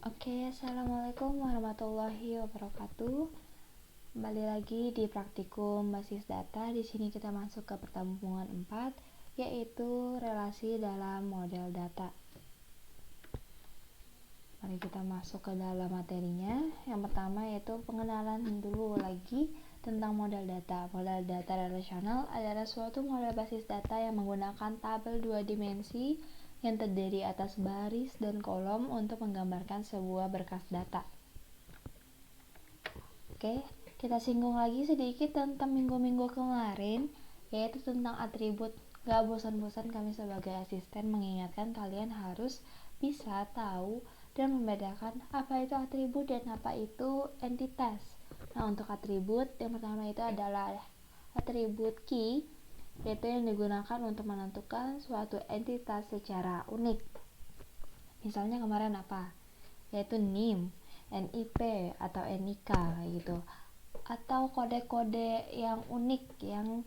Oke, assalamualaikum warahmatullahi wabarakatuh. Kembali lagi di praktikum basis data. Di sini kita masuk ke pertemuan 4, yaitu relasi dalam model data. Mari kita masuk ke dalam materinya. Yang pertama yaitu pengenalan dulu lagi tentang model data. Model data relasional adalah suatu model basis data yang menggunakan tabel 2 dimensi yang terdiri atas baris dan kolom untuk menggambarkan sebuah berkas data. Oke, kita singgung lagi sedikit tentang minggu-minggu kemarin, yaitu tentang atribut. Gak bosan-bosan kami sebagai asisten mengingatkan kalian harus bisa tahu dan membedakan apa itu atribut dan apa itu entitas. Nah, untuk atribut, yang pertama itu adalah atribut key, yaitu yang digunakan untuk menentukan suatu entitas secara unik. Misalnya kemarin apa? Yaitu NIM, NIP, atau NIK gitu. Atau kode-kode yang unik yang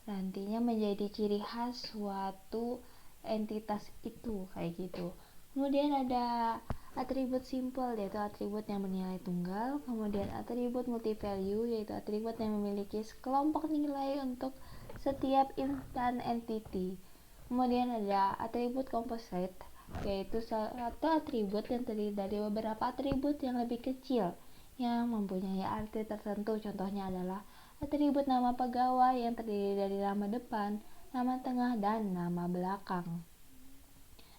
nantinya menjadi ciri khas suatu entitas itu kayak gitu. Kemudian ada atribut simple, yaitu atribut yang bernilai tunggal. Kemudian atribut multi value, yaitu atribut yang memiliki sekelompok nilai untuk setiap instan entity. Kemudian ada atribut composite, yaitu satu atribut yang terdiri dari beberapa atribut yang lebih kecil yang mempunyai arti tertentu. Contohnya adalah atribut nama pegawai yang terdiri dari nama depan, nama tengah, dan nama belakang.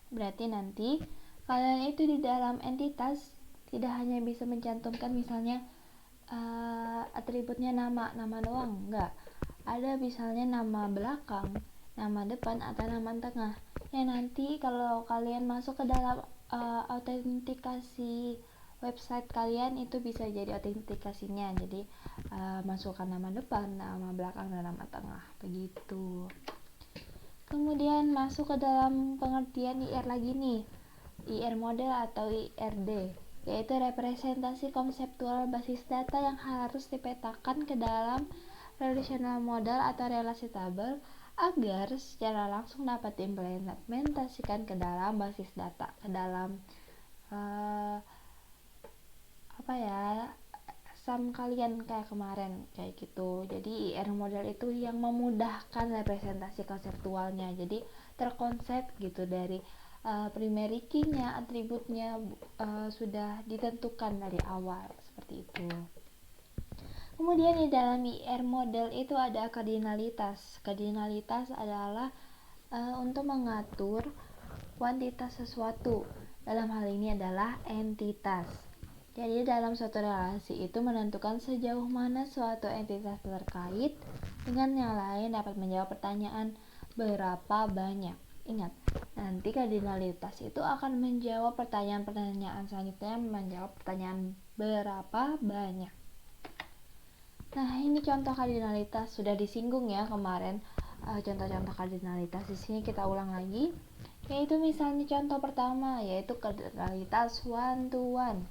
Berarti nanti kalian itu di dalam entitas tidak hanya bisa mencantumkan misalnya atributnya nama doang, enggak. Ada misalnya nama belakang, nama depan, atau nama tengah. Ya nanti kalau kalian masuk ke dalam autentikasi website kalian itu bisa jadi autentikasinya. Jadi masukkan nama depan, nama belakang, dan nama tengah begitu. Kemudian masuk ke dalam pengertian IR lagi nih. IR model atau IRD, yaitu representasi konseptual basis data yang harus dipetakan ke dalam relational model atau relasi tabel agar secara langsung dapat diimplementasikan ke dalam basis data, ke dalam sum kalian kayak kemarin kayak gitu. Jadi IR model itu yang memudahkan representasi konseptualnya, jadi terkonsep gitu dari primary key-nya, atributnya sudah ditentukan dari awal seperti itu. Kemudian di dalam IR model itu ada kardinalitas. Kardinalitas adalah untuk mengatur kuantitas sesuatu. Dalam hal ini adalah entitas. Jadi dalam suatu relasi itu menentukan sejauh mana suatu entitas terkait dengan yang lain dapat menjawab pertanyaan berapa banyak. Ingat, nanti kardinalitas itu akan menjawab pertanyaan-pertanyaan selanjutnya, menjawab pertanyaan berapa banyak. Nah, ini contoh kardinalitas sudah disinggung ya kemarin. Contoh-contoh kardinalitas di sini kita ulang lagi. Yaitu misalnya contoh pertama yaitu kardinalitas one to one.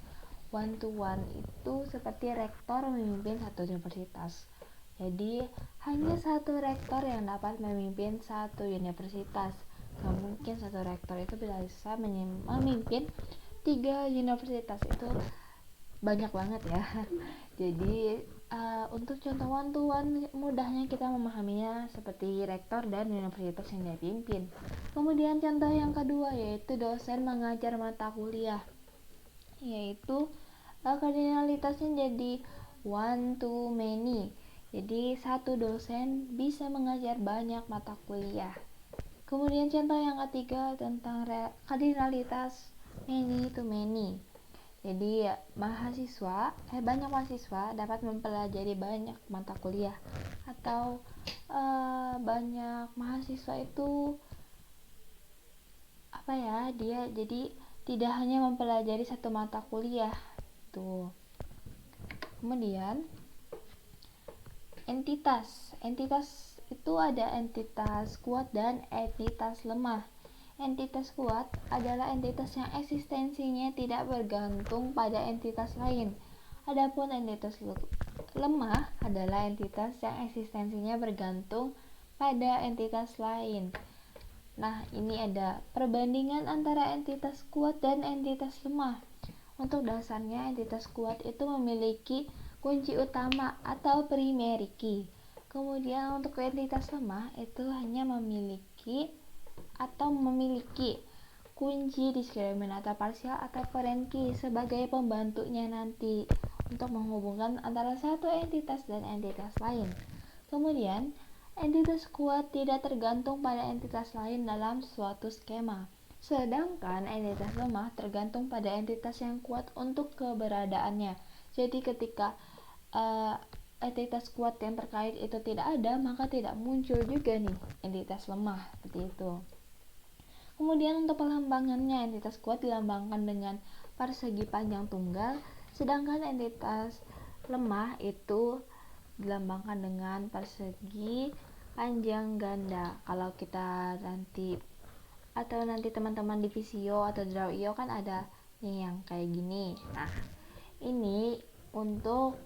One to one itu seperti rektor memimpin satu universitas. Jadi hanya satu rektor yang dapat memimpin satu universitas. Gak mungkin satu rektor itu bisa memimpin 3 universitas, itu banyak banget ya. Jadi untuk contoh one to one mudahnya kita memahaminya seperti rektor dan universitas yang dia pimpin. Kemudian contoh yang kedua yaitu dosen mengajar mata kuliah, yaitu kardinalitasnya jadi one to many. Jadi satu dosen bisa mengajar banyak mata kuliah. Kemudian contoh yang ketiga tentang kardinalitas many to many. Jadi banyak mahasiswa dapat mempelajari banyak mata kuliah, atau banyak mahasiswa itu dia jadi tidak hanya mempelajari satu mata kuliah tuh. Kemudian entitas itu ada entitas kuat dan entitas lemah. Entitas kuat adalah entitas yang eksistensinya tidak bergantung pada entitas lain. Adapun entitas lemah adalah entitas yang eksistensinya bergantung pada entitas lain. Nah, ini ada perbandingan antara entitas kuat dan entitas lemah. Untuk dasarnya, entitas kuat itu memiliki kunci utama atau primary key. Kemudian untuk entitas lemah itu hanya memiliki kunci diskriminator parsial atau foreign key sebagai pembantunya nanti untuk menghubungkan antara satu entitas dan entitas lain. Kemudian, entitas kuat tidak tergantung pada entitas lain dalam suatu skema. Sedangkan entitas lemah tergantung pada entitas yang kuat untuk keberadaannya. Jadi ketika entitas kuat yang terkait itu tidak ada, maka tidak muncul juga nih entitas lemah seperti itu. Kemudian untuk pelambangannya, entitas kuat dilambangkan dengan persegi panjang tunggal, sedangkan entitas lemah itu dilambangkan dengan persegi panjang ganda. Kalau kita nanti teman-teman di Visio atau Draw.io kan ada nih yang kayak gini. Nah, ini untuk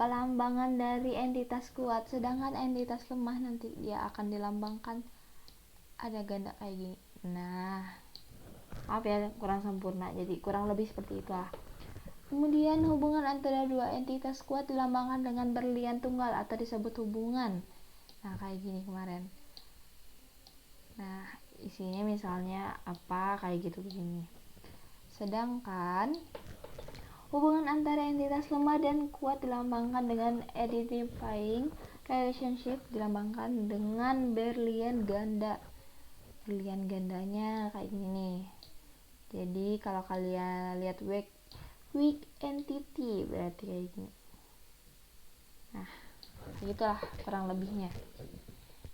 pelambangan dari entitas kuat, sedangkan entitas lemah nanti dia akan dilambangkan ada ganda kayak gini. Nah, maaf ya kurang sempurna, jadi kurang lebih seperti itulah. Kemudian hubungan antara dua entitas kuat dilambangkan dengan berlian tunggal atau disebut hubungan. Nah, kayak gini kemarin. Nah, isinya misalnya apa kayak gitu begini. Sedangkan hubungan antara entitas lemah dan kuat dilambangkan dengan identifying relationship, dilambangkan dengan berlian ganda. Berlian gandanya kayak gini nih. Jadi kalau kalian lihat weak entity berarti kayak gini. Nah, begitulah kurang lebihnya.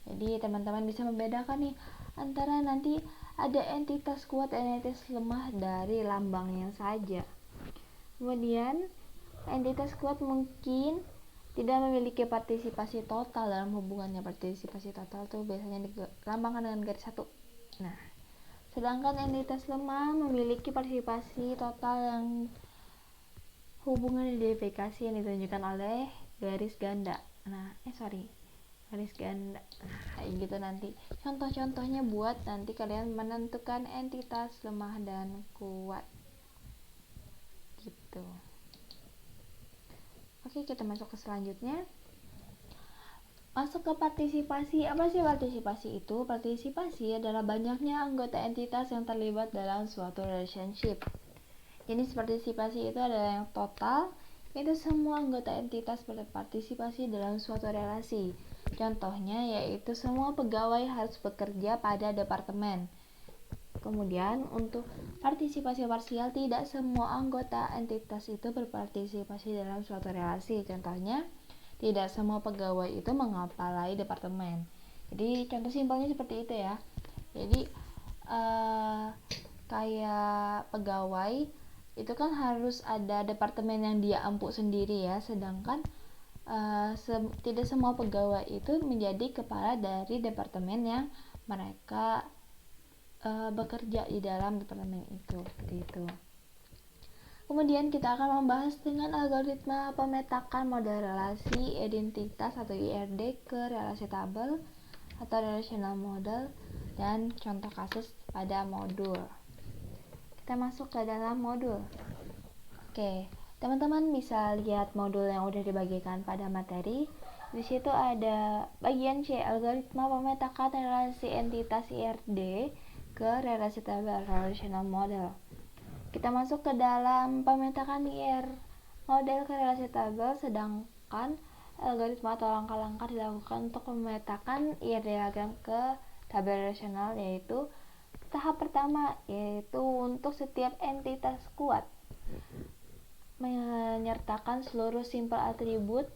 Jadi teman-teman bisa membedakan nih antara nanti ada entitas kuat dan entitas lemah dari lambangnya saja. Kemudian entitas kuat mungkin tidak memiliki partisipasi total dalam hubungannya. Partisipasi total tuh biasanya dilambangkan dengan garis satu. Nah, sedangkan entitas lemah memiliki partisipasi total yang hubungan identifikasi yang ditunjukkan oleh garis ganda. Garis ganda. Nah, kayak gitu nanti. Contoh-contohnya buat nanti kalian menentukan entitas lemah dan kuat. Gitu. Oke, kita masuk ke selanjutnya. Masuk ke partisipasi. Apa sih partisipasi itu? Partisipasi adalah banyaknya anggota entitas yang terlibat dalam suatu relationship. Jenis partisipasi itu adalah yang total, itu semua anggota entitas berpartisipasi dalam suatu relasi. Contohnya yaitu semua pegawai harus bekerja pada departemen. Kemudian untuk partisipasi parsial, tidak semua anggota entitas itu berpartisipasi dalam suatu relasi. Contohnya, tidak semua pegawai itu mengepalai departemen. Jadi contoh simpelnya seperti itu ya. Jadi kayak pegawai itu kan harus ada departemen yang dia empuk sendiri ya. Sedangkan tidak semua pegawai itu menjadi kepala dari departemen yang mereka bekerja di dalam departemen itu. Seperti itu. Kemudian kita akan membahas dengan algoritma pemetakan model relasi identitas atau IRD ke relasi tabel atau relational model dan contoh kasus pada modul. Kita masuk ke dalam modul. Oke, teman-teman bisa lihat modul yang udah dibagikan pada materi. Di situ ada bagian C, algoritma pemetakan relasi entitas IRD ke relasi tabel relational model. Kita masuk ke dalam pemetakan IR model ke relasi tabel, sedangkan algoritma atau langkah-langkah dilakukan untuk memetakan IR diagram ke tabel relasional, yaitu tahap pertama yaitu untuk setiap entitas kuat menyertakan seluruh simpel atribut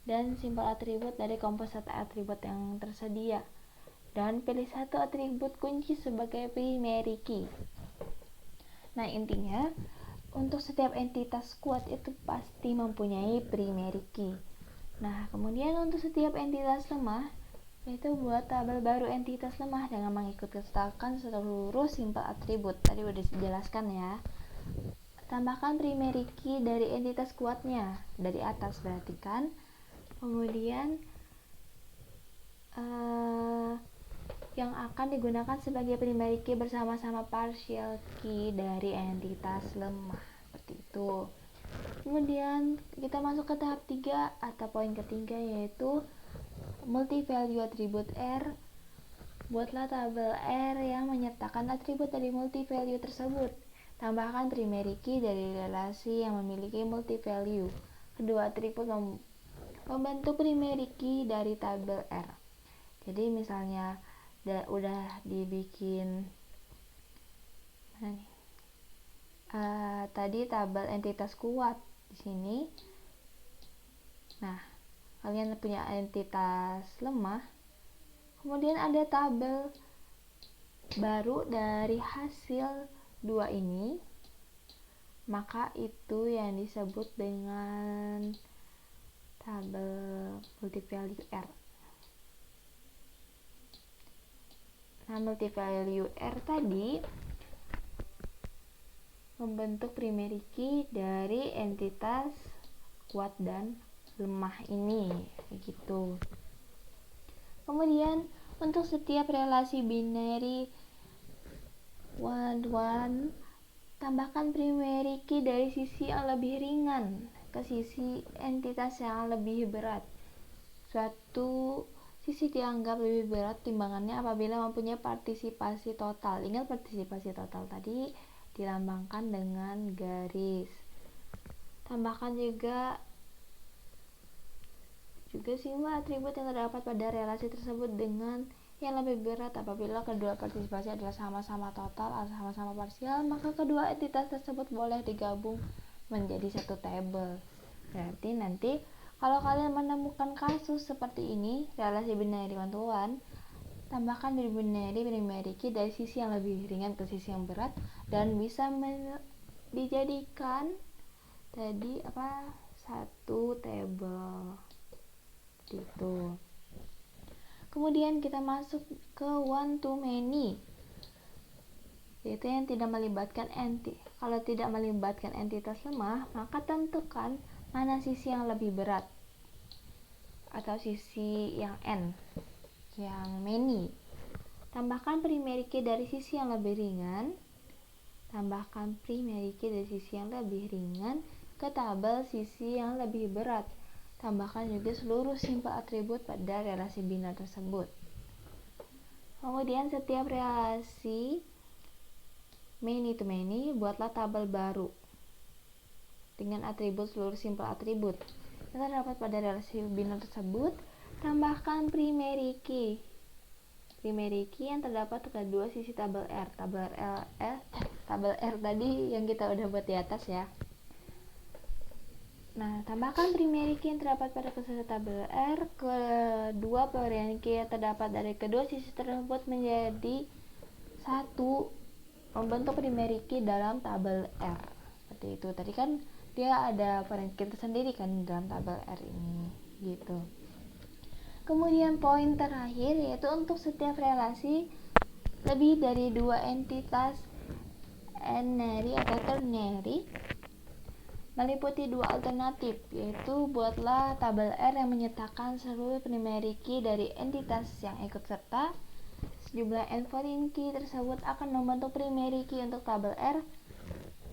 dan simpel atribut dari komposit atribut yang tersedia, dan pilih satu atribut kunci sebagai primary key. Nah, intinya untuk setiap entitas kuat itu pasti mempunyai primary key. Nah, kemudian untuk setiap entitas lemah, yaitu buat tabel baru entitas lemah dengan mengikutsertakan seluruh simpel atribut. Tadi udah dijelaskan ya. Tambahkan primary key dari entitas kuatnya dari atas, berarti kan. Kemudian yang akan digunakan sebagai primary key bersama-sama partial key dari entitas lemah. seperti itu. Kemudian kita masuk ke tahap 3 atau poin ketiga, yaitu multi value attribute R. Buatlah tabel R yang menyertakan atribut dari multi value tersebut. Tambahkan primary key dari relasi yang memiliki multi value. Kedua atribut membentuk primary key dari tabel R. Jadi misalnya udah dibikin tadi tabel entitas kuat di sini. Nah, kalian punya entitas lemah. Kemudian ada tabel baru dari hasil dua ini, maka itu yang disebut dengan tabel multi-value R. Nah, multi-value R tadi membentuk primary key dari entitas kuat dan lemah ini, begitu. Kemudian untuk setiap relasi binary 1-1, tambahkan primary key dari sisi yang lebih ringan ke sisi entitas yang lebih berat. Suatu sisi dianggap lebih berat timbangannya apabila mempunyai partisipasi total. Ingat partisipasi total tadi dilambangkan dengan garis. Tambahkan juga simbol atribut yang terdapat pada relasi tersebut dengan yang lebih berat. Apabila kedua partisipasi adalah sama-sama total atau sama-sama parsial, maka kedua entitas tersebut boleh digabung menjadi satu tabel. Berarti nanti kalau kalian menemukan kasus seperti ini, relasi binary one-to-one, tambahkan di binary primary key dari sisi yang lebih ringan ke sisi yang berat, dan bisa dijadikan tadi satu tabel gitu. Kemudian kita masuk ke one to many, yaitu yang tidak melibatkan kalau tidak melibatkan entitas lemah, maka tentukan mana sisi yang lebih berat atau sisi yang n, yang many. Tambahkan primary key dari sisi yang lebih ringan. Tambahkan primary key dari sisi yang lebih ringan ke tabel sisi yang lebih berat. Tambahkan juga seluruh simpel atribut pada relasi biner tersebut. Kemudian setiap relasi many to many, buatlah tabel baru dengan atribut seluruh simpel atribut yang terdapat pada relasi biner tersebut. Tambahkan primary key yang terdapat pada dua sisi tabel R. Tabel R tadi yang kita udah buat di atas ya. Nah, tambahkan primary key yang terdapat pada sisi tabel R. Kedua primary key yang terdapat dari kedua sisi tersebut menjadi satu, membentuk primary key dalam tabel R. Seperti itu. Tadi kan dia ada primary key tersendiri kan dalam tabel R ini, gitu. Kemudian poin terakhir, yaitu untuk setiap relasi lebih dari dua entitas n-ary atau ternary meliputi dua alternatif, yaitu buatlah tabel R yang menyertakan seluruh primary key dari entitas yang ikut serta. Sejumlah n foreign key tersebut akan membentuk primary key untuk tabel R.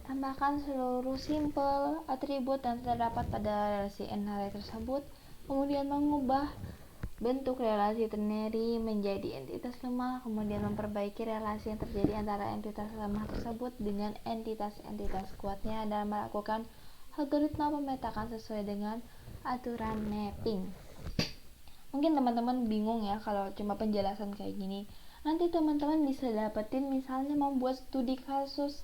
Tambahkan seluruh simpel atribut yang terdapat pada relasi n-ary tersebut. Kemudian mengubah bentuk relasi ternary menjadi entitas lemah. Kemudian memperbaiki relasi yang terjadi antara entitas lemah tersebut dengan entitas-entitas kuatnya dan melakukan algoritma pemetakan sesuai dengan aturan mapping. Mungkin teman-teman bingung ya kalau cuma penjelasan kayak gini. Nanti teman-teman bisa dapetin misalnya membuat studi kasus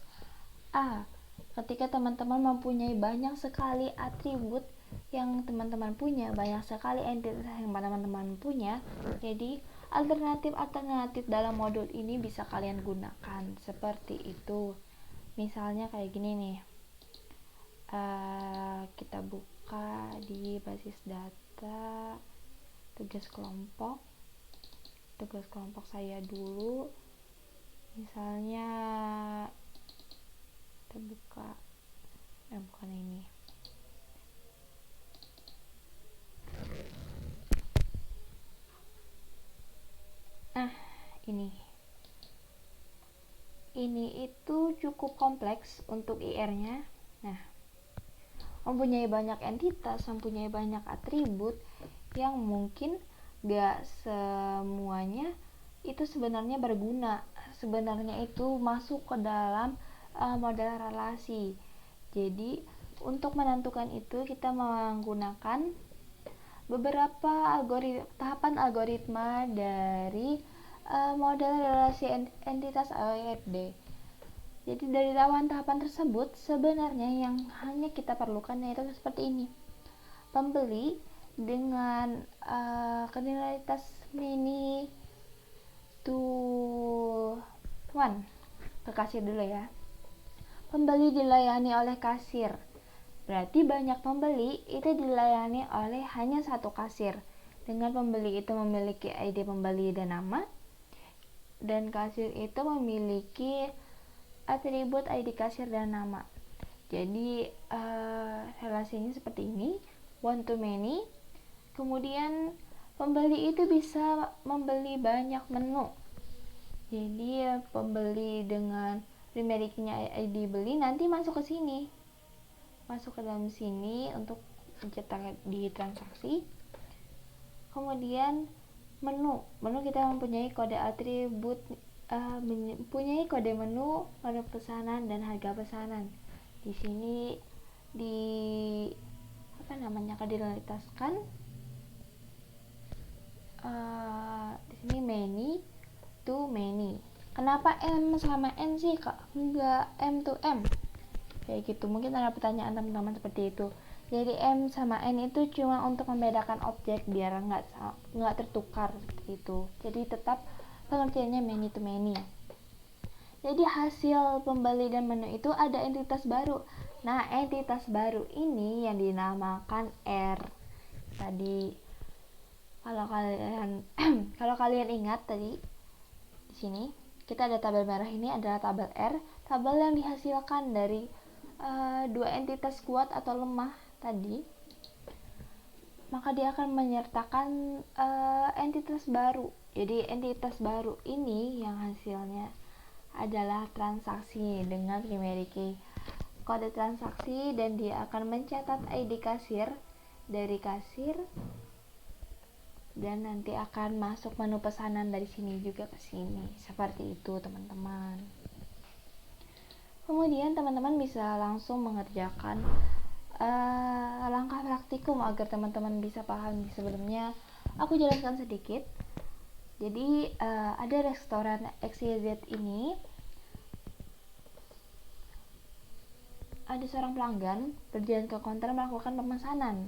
A. Ketika teman-teman mempunyai banyak sekali atribut yang teman-teman punya, banyak sekali entitas yang teman-teman punya, jadi alternatif dalam modul ini bisa kalian gunakan seperti itu. Misalnya kayak gini nih, kita buka di basis data tugas kelompok saya dulu. Misalnya kita buka bukan ini, ini itu cukup kompleks untuk IR nya. Nah, mempunyai banyak entitas, mempunyai banyak atribut yang mungkin gak semuanya itu sebenarnya berguna, sebenarnya itu masuk ke dalam model relasi. Jadi untuk menentukan itu kita menggunakan beberapa tahapan algoritma dari model relasi entitas OERD. Jadi dari tahapan tersebut sebenarnya yang hanya kita perlukan yaitu seperti ini. Pembeli dengan kardinalitas many to one. Ke kasir dulu ya. Pembeli dilayani oleh kasir. Berarti banyak pembeli itu dilayani oleh hanya satu kasir. Dengan pembeli itu memiliki ID pembeli dan nama, dan kasir itu memiliki atribut ID kasir dan nama. Jadi relasinya seperti ini, one to many. Kemudian pembeli itu bisa membeli banyak menu. Jadi pembeli dengan primary-nya ID beli nanti masuk ke sini, masuk ke dalam sini untuk mencetak di transaksi. Kemudian menu kita mempunyai kode atribut, mempunyai kode menu, kode pesanan dan harga pesanan. Di sini kardinalitaskan di sini many to many. Kenapa M sama N sih kak, enggak M to M kayak gitu? Mungkin ada pertanyaan teman-teman seperti itu. Jadi M sama N itu cuma untuk membedakan objek biar nggak tertukar seperti itu. Jadi tetap pengertiannya many to many. Jadi hasil pembeli dan menu itu ada entitas baru. Nah, entitas baru ini yang dinamakan R. Tadi kalau kalian ingat tadi di sini kita ada tabel merah, ini adalah tabel R, tabel yang dihasilkan dari dua entitas kuat atau lemah tadi. Maka dia akan menyertakan entitas baru. Jadi entitas baru ini yang hasilnya adalah transaksi dengan memiliki kode transaksi, dan dia akan mencatat ID kasir dari kasir, dan nanti akan masuk menu pesanan dari sini juga ke sini. Seperti itu teman-teman. Kemudian teman-teman bisa langsung mengerjakan langkah praktikum agar teman-teman bisa paham. Sebelumnya aku jelaskan sedikit. Jadi ada restoran XYZ ini, ada seorang pelanggan berjalan ke counter melakukan pemesanan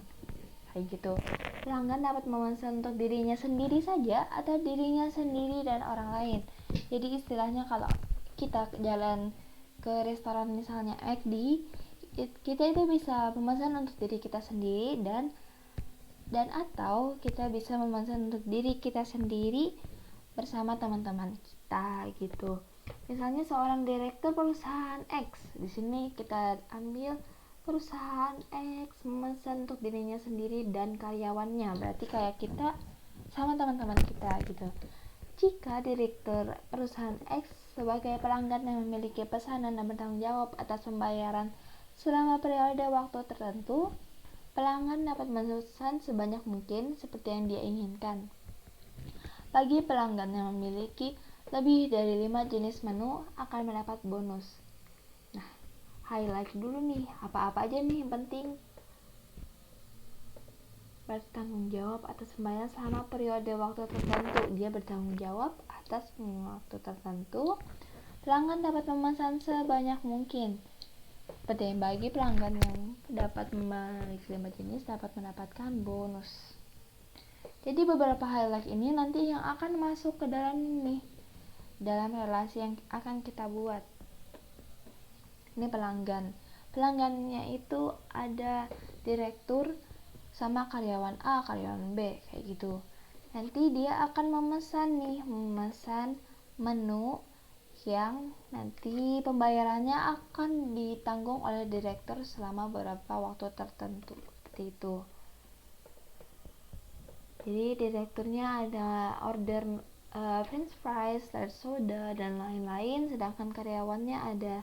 kayak gitu. Pelanggan dapat memesan untuk dirinya sendiri saja atau dirinya sendiri dan orang lain. Jadi istilahnya kalau kita jalan ke restoran misalnya McD, kita itu bisa memesan untuk diri kita sendiri dan atau kita bisa memesan untuk diri kita sendiri bersama teman-teman kita gitu. Misalnya seorang direktur perusahaan X, di sini kita ambil perusahaan X memesan untuk dirinya sendiri dan karyawannya, berarti kayak kita sama teman-teman kita gitu. Jika direktur perusahaan X sebagai pelanggan yang memiliki pesanan dan bertanggung jawab atas pembayaran selama periode waktu tertentu, pelanggan dapat memesan sebanyak mungkin seperti yang dia inginkan. Bagi pelanggan yang memiliki lebih dari 5 jenis menu akan mendapat bonus. Nah, highlight dulu nih, apa-apa aja nih yang penting. Bertanggung jawab atas pembayaran selama periode waktu tertentu. Dia bertanggung jawab atas waktu tertentu. Pelanggan dapat memesan sebanyak mungkin. Seperti bagi pelanggan yang dapat memiliki 5 jenis dapat mendapatkan bonus. Jadi beberapa highlight ini nanti yang akan masuk ke dalam relasi yang akan kita buat. Ini pelanggannya itu ada direktur sama karyawan A, karyawan B kayak gitu. Nanti dia akan memesan menu yang nanti pembayarannya akan ditanggung oleh direktur selama beberapa waktu tertentu seperti itu. Jadi direkturnya ada order french fries, soda dan lain-lain, sedangkan karyawannya ada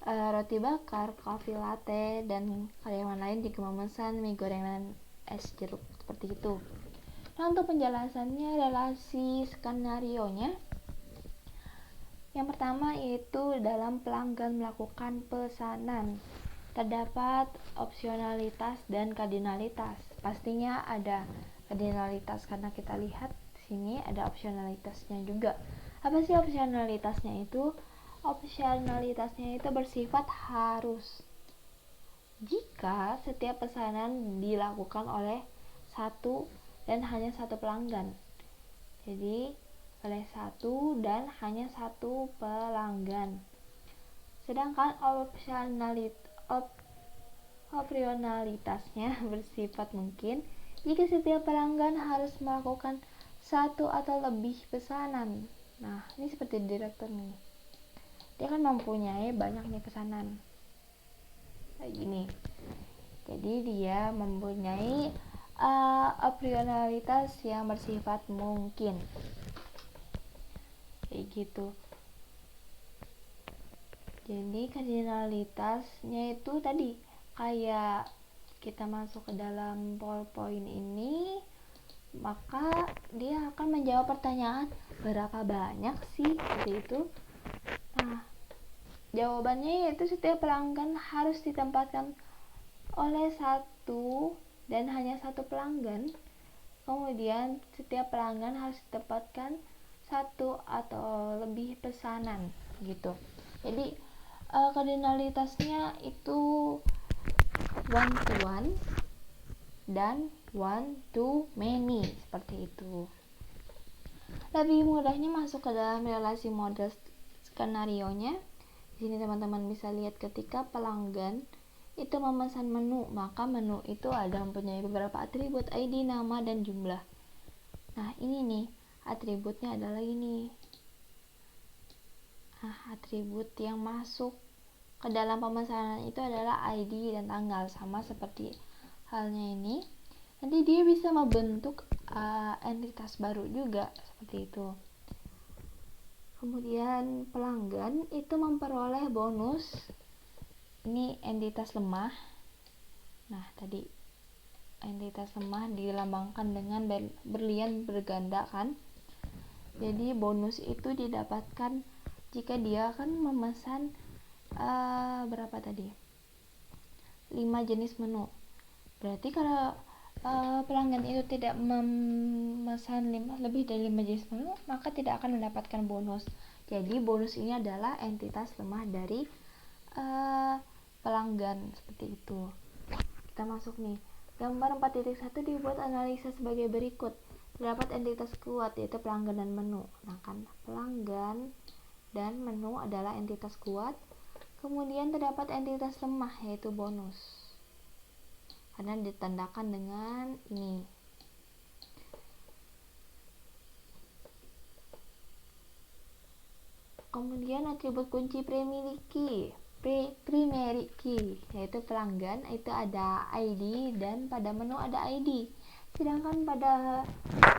roti bakar, kopi latte, dan karyawan lain juga memesan mie goreng dan es jeruk seperti itu. Nah, untuk penjelasannya relasi skenario-nya, yang pertama yaitu dalam pelanggan melakukan pesanan terdapat opsionalitas dan kardinalitas. Pastinya ada kardinalitas karena kita lihat di sini ada opsionalitasnya juga. Apa sih opsionalitasnya itu? Opsionalitasnya itu bersifat harus. Jika setiap pesanan dilakukan oleh satu dan hanya satu pelanggan. Jadi oleh satu dan hanya satu pelanggan. Sedangkan opsionalitasnya bersifat mungkin jika setiap pelanggan harus melakukan satu atau lebih pesanan. Nah, ini seperti direktur nih. Dia kan mempunyai banyak nih pesanan. Kayak gini. Jadi dia mempunyai opsionalitas yang bersifat mungkin. Kayak gitu. Jadi kardinalitasnya itu tadi kayak kita masuk ke dalam PowerPoint ini, maka dia akan menjawab pertanyaan berapa banyak sih seperti itu. Nah, jawabannya yaitu setiap pelanggan harus ditempatkan oleh satu dan hanya satu pelanggan. Kemudian setiap pelanggan harus ditempatkan satu atau lebih pesanan gitu. Jadi kardinalitasnya itu one to one dan one to many seperti itu. Lebih mudahnya masuk ke dalam relasi model skenario-nya. Di sini teman-teman bisa lihat ketika pelanggan itu memesan menu, maka menu itu ada mempunyai beberapa atribut ID, nama, dan jumlah. Nah, ini nih atributnya adalah ini. Nah, atribut yang masuk ke dalam pemesanan itu adalah ID dan tanggal, sama seperti halnya ini. Nanti dia bisa membentuk entitas baru juga seperti itu. Kemudian pelanggan itu memperoleh bonus. Ini entitas lemah. Nah, tadi entitas lemah dilambangkan dengan berlian berganda kan. Jadi bonus itu didapatkan jika dia akan memesan berapa tadi? 5 jenis menu. Berarti kalau pelanggan itu tidak memesan lebih dari 5 jenis menu, maka tidak akan mendapatkan bonus. Jadi bonus ini adalah entitas lemah dari pelanggan seperti itu. Kita masuk nih. Gambar 4.1 dibuat analisa sebagai berikut. Terdapat entitas kuat yaitu pelanggan dan menu. Nah, kan pelanggan dan menu adalah entitas kuat. Kemudian terdapat entitas lemah yaitu bonus. Karena ditandakan dengan ini. Kemudian atribut kunci primary key yaitu pelanggan itu ada ID dan pada menu ada ID. Sedangkan pada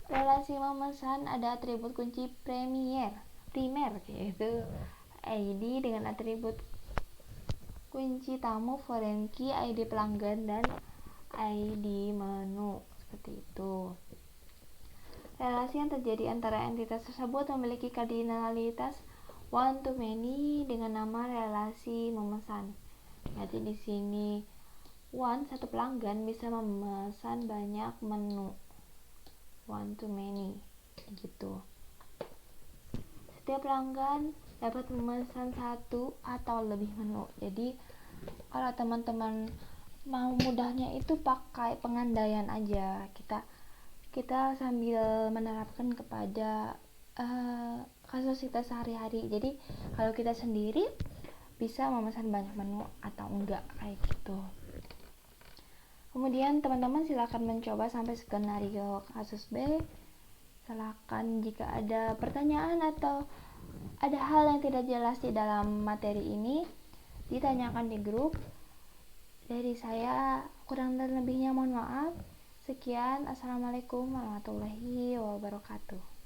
relasi memesan ada atribut kunci primer yaitu ID dengan atribut kunci tamu foreign key, ID pelanggan, dan ID menu seperti itu. Relasi yang terjadi antara entitas tersebut memiliki kardinalitas one to many dengan nama relasi memesan. Jadi di sini one satu pelanggan bisa memesan banyak menu. One to many gitu. Setiap pelanggan dapat memesan satu atau lebih menu. Jadi kalau teman-teman mau mudahnya itu pakai pengandaian aja, kita sambil menerapkan kepada kasus kita sehari-hari. Jadi kalau kita sendiri bisa memesan banyak menu atau enggak kayak gitu. Kemudian teman-teman silakan mencoba sampai skenario kasus B. Silakan jika ada pertanyaan atau ada hal yang tidak jelas di dalam materi ini, ditanyakan di grup. Dari saya kurang dan lebihnya mohon maaf. Sekian, assalamualaikum warahmatullahi wabarakatuh.